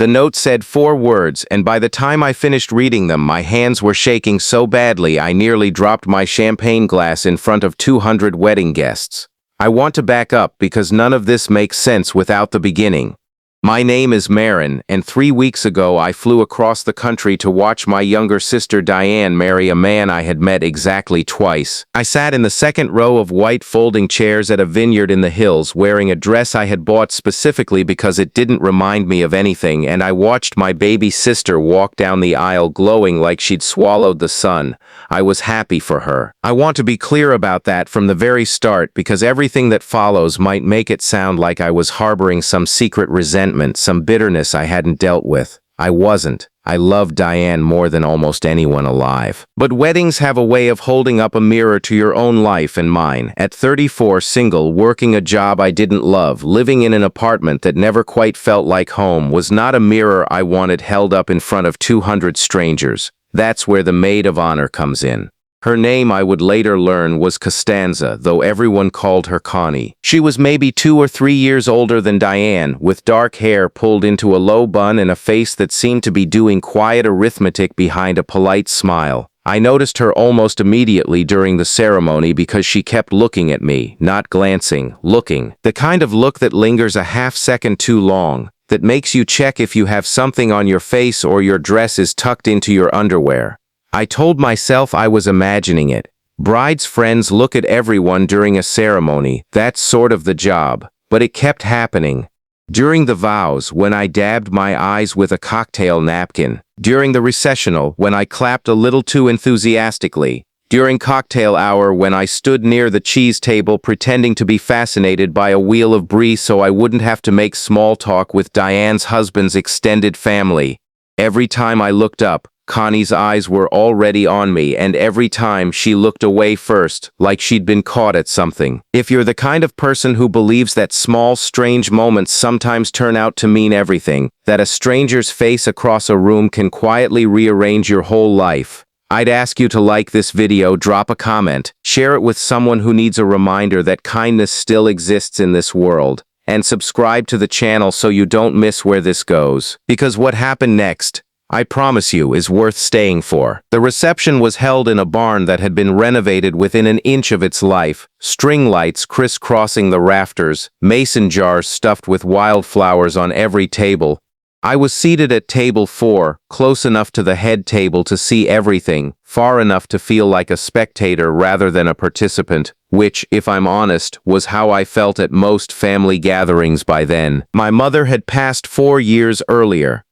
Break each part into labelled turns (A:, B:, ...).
A: The note said 4 words, and by the time I finished reading them, my hands were shaking so badly I nearly dropped my champagne glass in front of 200 wedding guests. I want to back up because none of this makes sense without the beginning. My name is Marin, and 3 weeks ago I flew across the country to watch my younger sister Diane marry a man I had met exactly twice. I sat in the second row of white folding chairs at a vineyard in the hills wearing a dress I had bought specifically because it didn't remind me of anything, and I watched my baby sister walk down the aisle glowing like she'd swallowed the sun. I was happy for her. I want to be clear about that from the very start because everything that follows might make it sound like I was harboring some secret resentment, some bitterness I hadn't dealt with. I wasn't. I loved Diane more than almost anyone alive. But weddings have a way of holding up a mirror to your own life and mine. At 34, single, working a job I didn't love, living in an apartment that never quite felt like home was not a mirror I wanted held up in front of 200 strangers. That's where the maid of honor comes in. Her name, I would later learn, was Costanza, though everyone called her Connie. She was maybe 2 or 3 years older than Diane, with dark hair pulled into a low bun and a face that seemed to be doing quiet arithmetic behind a polite smile. I noticed her almost immediately during the ceremony because she kept looking at me, not glancing, looking. The kind of look that lingers a half-second too long, that makes you check if you have something on your face or your dress is tucked into your underwear. I told myself I was imagining it. Bride's friends look at everyone during a ceremony. That's sort of the job. But it kept happening. During the vows, when I dabbed my eyes with a cocktail napkin. During the recessional, when I clapped a little too enthusiastically. During cocktail hour, when I stood near the cheese table pretending to be fascinated by a wheel of brie so I wouldn't have to make small talk with Diane's husband's extended family. Every time I looked up, Connie's eyes were already on me, and every time she looked away first, like she'd been caught at something. If you're the kind of person who believes that small, strange moments sometimes turn out to mean everything, that a stranger's face across a room can quietly rearrange your whole life, I'd ask you to like this video, drop a comment, share it with someone who needs a reminder that kindness still exists in this world, and subscribe to the channel so you don't miss where this goes. Because what happened next, I promise you, is worth staying for. The reception was held in a barn that had been renovated within an inch of its life, string lights crisscrossing the rafters, mason jars stuffed with wildflowers on every table. I was seated at table 4, close enough to the head table to see everything, far enough to feel like a spectator rather than a participant, which, if I'm honest, was how I felt at most family gatherings by then. My mother had passed 4 years earlier.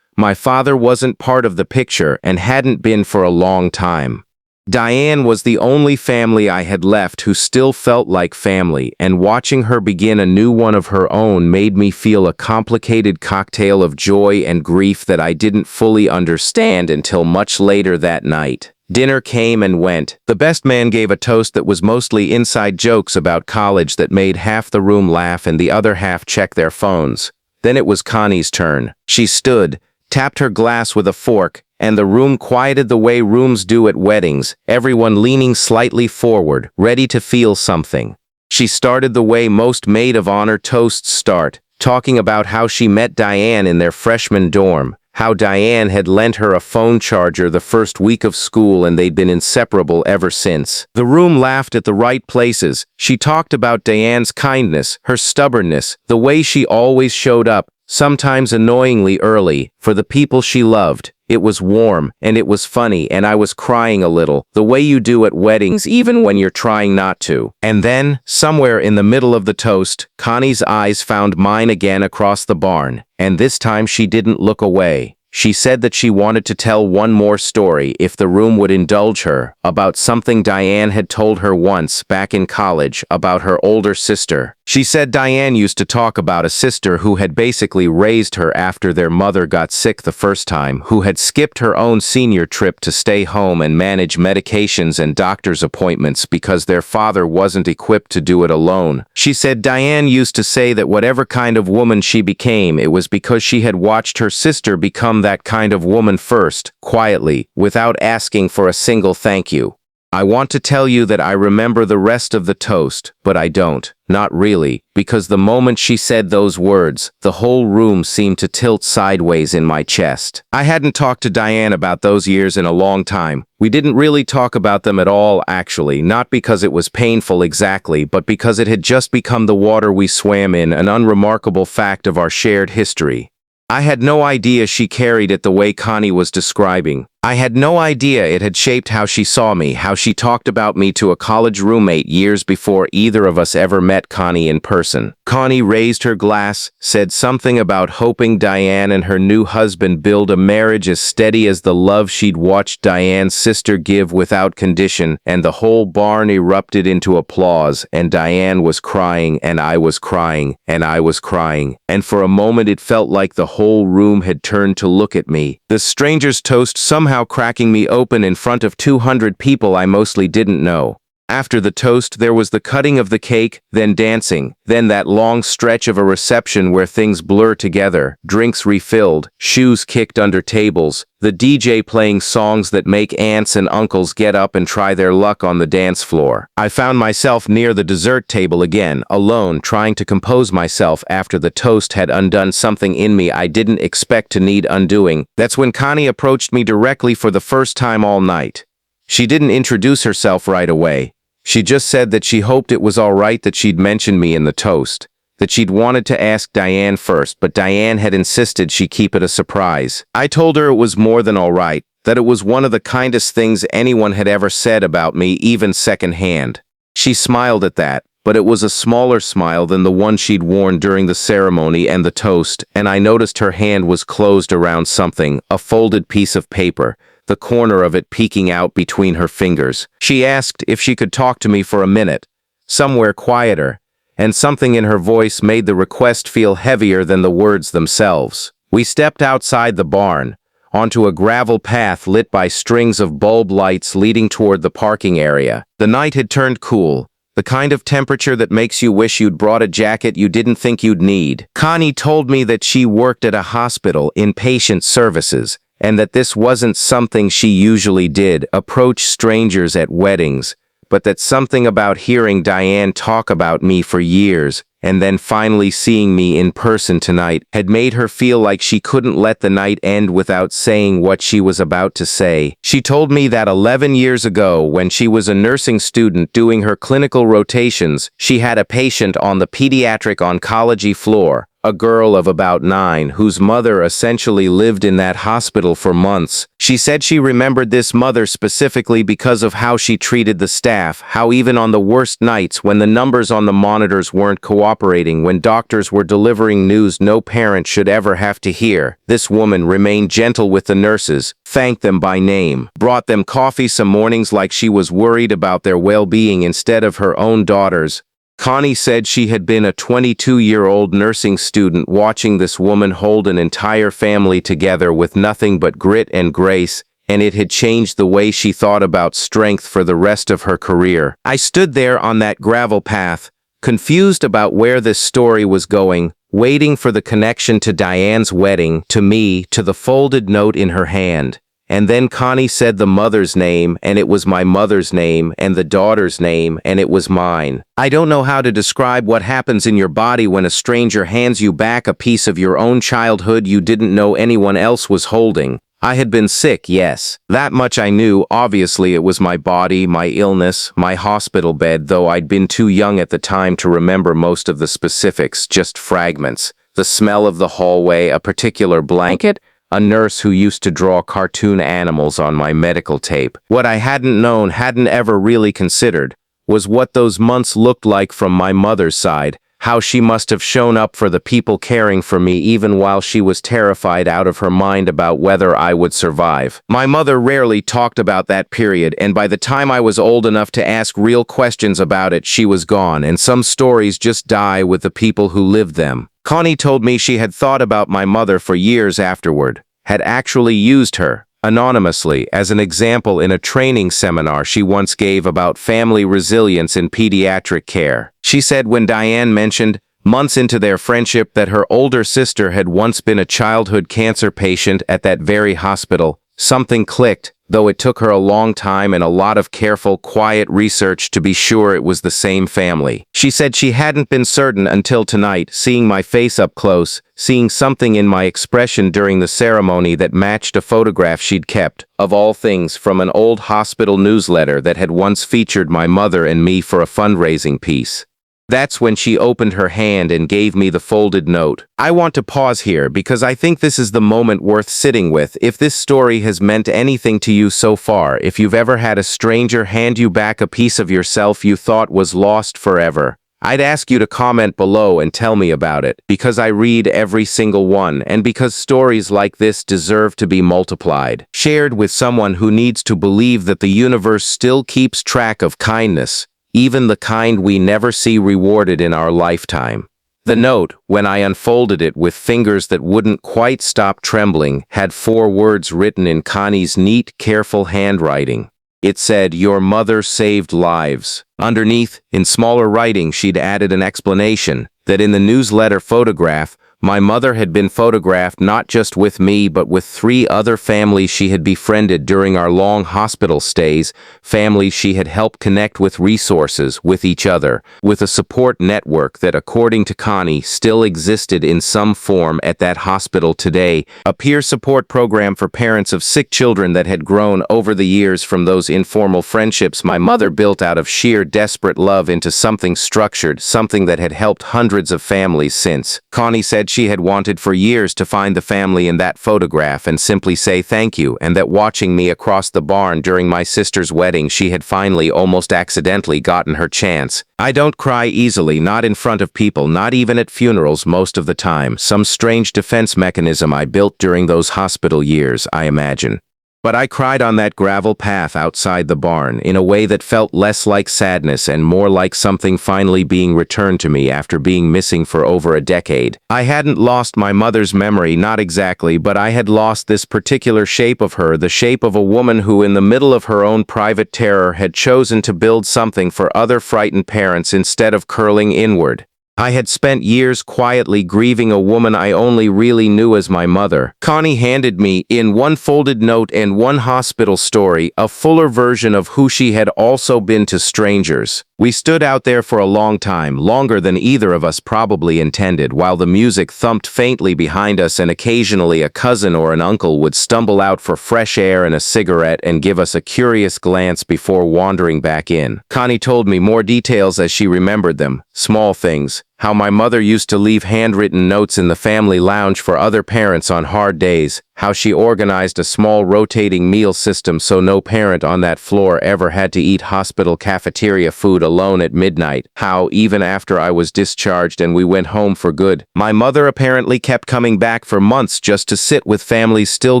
A: My father wasn't part of the picture and hadn't been for a long time. Diane was the only family I had left who still felt like family, and watching her begin a new one of her own made me feel a complicated cocktail of joy and grief that I didn't fully understand until much later that night. Dinner came and went. The best man gave a toast that was mostly inside jokes about college that made half the room laugh and the other half check their phones. Then it was Connie's turn. She stood, tapped her glass with a fork, and the room quieted the way rooms do at weddings, everyone leaning slightly forward, ready to feel something. She started the way most maid of honor toasts start, talking about how she met Diane in their freshman dorm, how Diane had lent her a phone charger the first week of school and they'd been inseparable ever since. The room laughed at the right places. She talked about Diane's kindness, her stubbornness, the way she always showed up, sometimes annoyingly early, for the people she loved. It was warm, and it was funny, and I was crying a little, the way you do at weddings even when you're trying not to. And then, somewhere in the middle of the toast, Connie's eyes found mine again across the barn, and this time she didn't look away. She said that she wanted to tell one more story, if the room would indulge her, about something Diane had told her once, back in college, about her older sister. She said Diane used to talk about a sister who had basically raised her after their mother got sick the first time, who had skipped her own senior trip to stay home and manage medications and doctor's appointments because their father wasn't equipped to do it alone. She said Diane used to say that whatever kind of woman she became, it was because she had watched her sister become that kind of woman first, quietly, without asking for a single thank you. I want to tell you that I remember the rest of the toast, but I don't. Not really, because the moment she said those words, the whole room seemed to tilt sideways in my chest. I hadn't talked to Diane about those years in a long time. We didn't really talk about them at all, actually, not because it was painful exactly, but because it had just become the water we swam in, an unremarkable fact of our shared history. I had no idea she carried it the way Connie was describing. I had no idea it had shaped how she saw me, how she talked about me to a college roommate years before either of us ever met Connie in person. Connie raised her glass, said something about hoping Diane and her new husband build a marriage as steady as the love she'd watched Diane's sister give without condition, and the whole barn erupted into applause, and Diane was crying, and I was crying, and I was crying, and for a moment it felt like the whole room had turned to look at me. The stranger's toast somehow cracking me open in front of 200 people I mostly didn't know. After the toast, there was the cutting of the cake, then dancing, then that long stretch of a reception where things blur together, drinks refilled, shoes kicked under tables, the DJ playing songs that make aunts and uncles get up and try their luck on the dance floor. I found myself near the dessert table again, alone, trying to compose myself after the toast had undone something in me I didn't expect to need undoing. That's when Connie approached me directly for the first time all night. She didn't introduce herself right away. She just said that she hoped it was all right that she'd mentioned me in the toast, that she'd wanted to ask Diane first, but Diane had insisted she keep it a surprise. I told her it was more than all right, that it was one of the kindest things anyone had ever said about me, even secondhand. She smiled at that, but it was a smaller smile than the one she'd worn during the ceremony and the toast, and I noticed her hand was closed around something, a folded piece of paper, the corner of it peeking out between her fingers. She asked if she could talk to me for a minute, somewhere quieter, and something in her voice made the request feel heavier than the words themselves. We stepped outside the barn, onto a gravel path lit by strings of bulb lights leading toward the parking area. The night had turned cool, the kind of temperature that makes you wish you'd brought a jacket you didn't think you'd need. Connie told me that she worked at a hospital in patient services, and that this wasn't something she usually did, approach strangers at weddings, but that something about hearing Diane talk about me for years, and then finally seeing me in person tonight, had made her feel like she couldn't let the night end without saying what she was about to say. She told me that 11 years ago, when she was a nursing student doing her clinical rotations, she had a patient on the pediatric oncology floor, a girl of about 9, whose mother essentially lived in that hospital for months. She said she remembered this mother specifically because of how she treated the staff, how even on the worst nights when the numbers on the monitors weren't cooperating, when doctors were delivering news no parent should ever have to hear, this woman remained gentle with the nurses, thanked them by name, brought them coffee some mornings like she was worried about their well-being instead of her own daughters. Connie said she had been a 22-year-old nursing student watching this woman hold an entire family together with nothing but grit and grace, and it had changed the way she thought about strength for the rest of her career. I stood there on that gravel path, confused about where this story was going, waiting for the connection to Diane's wedding, to me, to the folded note in her hand. And then Connie said the mother's name, and it was my mother's name, and the daughter's name, and it was mine. I don't know how to describe what happens in your body when a stranger hands you back a piece of your own childhood you didn't know anyone else was holding. I had been sick, yes. That much I knew. Obviously it was my body, my illness, my hospital bed, though I'd been too young at the time to remember most of the specifics, just fragments. The smell of the hallway, a particular blanket, a nurse who used to draw cartoon animals on my medical tape. What I hadn't known, hadn't ever really considered, was what those months looked like from my mother's side, how she must have shown up for the people caring for me even while she was terrified out of her mind about whether I would survive. My mother rarely talked about that period, and by the time I was old enough to ask real questions about it, she was gone, and some stories just die with the people who lived them. Connie told me she had thought about my mother for years afterward, had actually used her, anonymously, as an example in a training seminar she once gave about family resilience in pediatric care. She said when Diane mentioned, months into their friendship, that her older sister had once been a childhood cancer patient at that very hospital, something clicked, though it took her a long time and a lot of careful, quiet research to be sure it was the same family. She said she hadn't been certain until tonight, seeing my face up close, seeing something in my expression during the ceremony that matched a photograph she'd kept, of all things, from an old hospital newsletter that had once featured my mother and me for a fundraising piece. That's when she opened her hand and gave me the folded note. I want to pause here because I think this is the moment worth sitting with. If this story has meant anything to you so far, if you've ever had a stranger hand you back a piece of yourself you thought was lost forever, I'd ask you to comment below and tell me about it, because I read every single one, and because stories like this deserve to be multiplied, shared with someone who needs to believe that the universe still keeps track of kindness, even the kind we never see rewarded in our lifetime. The note, when I unfolded it with fingers that wouldn't quite stop trembling, had 4 words written in Connie's neat, careful handwriting. It said, "Your mother saved lives." Underneath, in smaller writing, she'd added an explanation that in the newsletter photograph, my mother had been photographed not just with me but with 3 other families she had befriended during our long hospital stays, families she had helped connect with resources, with each other, with a support network that, according to Connie, still existed in some form at that hospital today, a peer support program for parents of sick children that had grown over the years from those informal friendships my mother built out of sheer desperate love into something structured, something that had helped hundreds of families since. Connie said she had wanted for years to find the family in that photograph and simply say thank you, and that watching me across the barn during my sister's wedding she had finally almost accidentally gotten her chance. I don't cry easily, not in front of people, not even at funerals most of the time. Some strange defense mechanism I built during those hospital years, I imagine. But I cried on that gravel path outside the barn in a way that felt less like sadness and more like something finally being returned to me after being missing for over a decade. I hadn't lost my mother's memory, not exactly, but I had lost this particular shape of her, the shape of a woman who, in the middle of her own private terror, had chosen to build something for other frightened parents instead of curling inward. I had spent years quietly grieving a woman I only really knew as my mother. Connie handed me, in one folded note and one hospital story, a fuller version of who she had also been to strangers. We stood out there for a long time, longer than either of us probably intended, while the music thumped faintly behind us and occasionally a cousin or an uncle would stumble out for fresh air and a cigarette and give us a curious glance before wandering back in. Connie told me more details as she remembered them, small things. How my mother used to leave handwritten notes in the family lounge for other parents on hard days, how she organized a small rotating meal system so no parent on that floor ever had to eat hospital cafeteria food alone at midnight, how, even after I was discharged and we went home for good, my mother apparently kept coming back for months just to sit with families still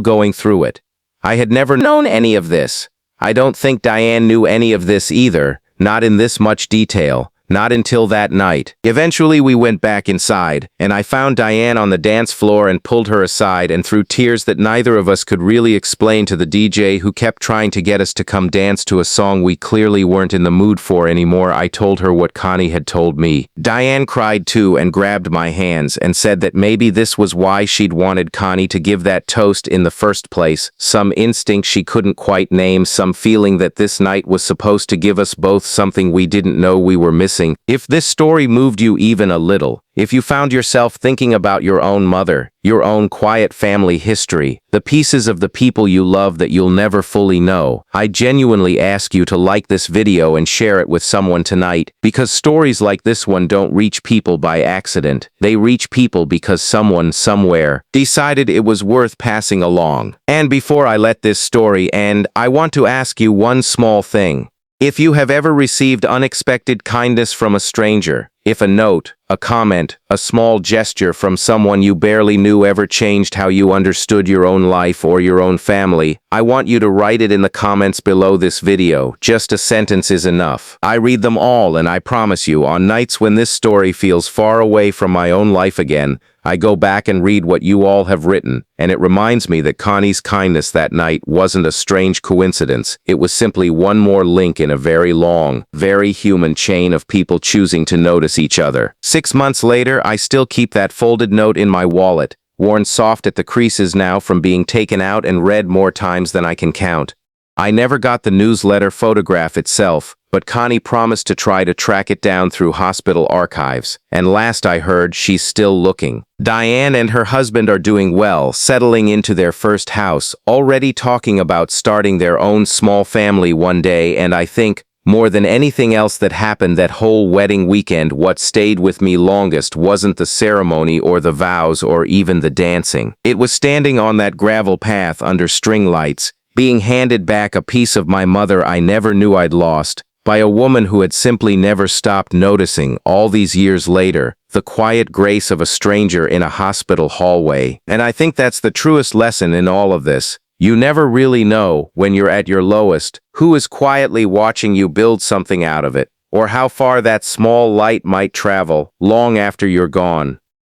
A: going through it. I had never known any of this. I don't think Diane knew any of this either, not in this much detail. Not until that night. Eventually we went back inside, and I found Diane on the dance floor and pulled her aside, and through tears that neither of us could really explain to the DJ who kept trying to get us to come dance to a song we clearly weren't in the mood for anymore, I told her what Connie had told me. Diane cried too and grabbed my hands and said that maybe this was why she'd wanted Connie to give that toast in the first place, some instinct she couldn't quite name, some feeling that this night was supposed to give us both something we didn't know we were missing. If this story moved you even a little, if you found yourself thinking about your own mother, your own quiet family history, the pieces of the people you love that you'll never fully know, I genuinely ask you to like this video and share it with someone tonight, because stories like this one don't reach people by accident. They reach people because someone somewhere decided it was worth passing along. And before I let this story end, I want to ask you one small thing. If you have ever received unexpected kindness from a stranger, if a note, a comment, a small gesture from someone you barely knew ever changed how you understood your own life or your own family, I want you to write it in the comments below this video. Just a sentence is enough. I read them all, and I promise you, on nights when this story feels far away from my own life again, I go back and read what you all have written, and it reminds me that Connie's kindness that night wasn't a strange coincidence. It was simply one more link in a very long, very human chain of people choosing to notice each other. 6 months later, I still keep that folded note in my wallet, worn soft at the creases now from being taken out and read more times than I can count. I never got the newsletter photograph itself, but Connie promised to try to track it down through hospital archives, and last I heard, she's still looking. Diane and her husband are doing well, settling into their first house, already talking about starting their own small family one day, and I think, more than anything else that happened that whole wedding weekend, what stayed with me longest wasn't the ceremony or the vows or even the dancing. It was standing on that gravel path under string lights, being handed back a piece of my mother I never knew I'd lost, by a woman who had simply never stopped noticing, all these years later, the quiet grace of a stranger in a hospital hallway. And I think that's the truest lesson in all of this. You never really know, when you're at your lowest, who is quietly watching you build something out of it, or how far that small light might travel long after you're gone.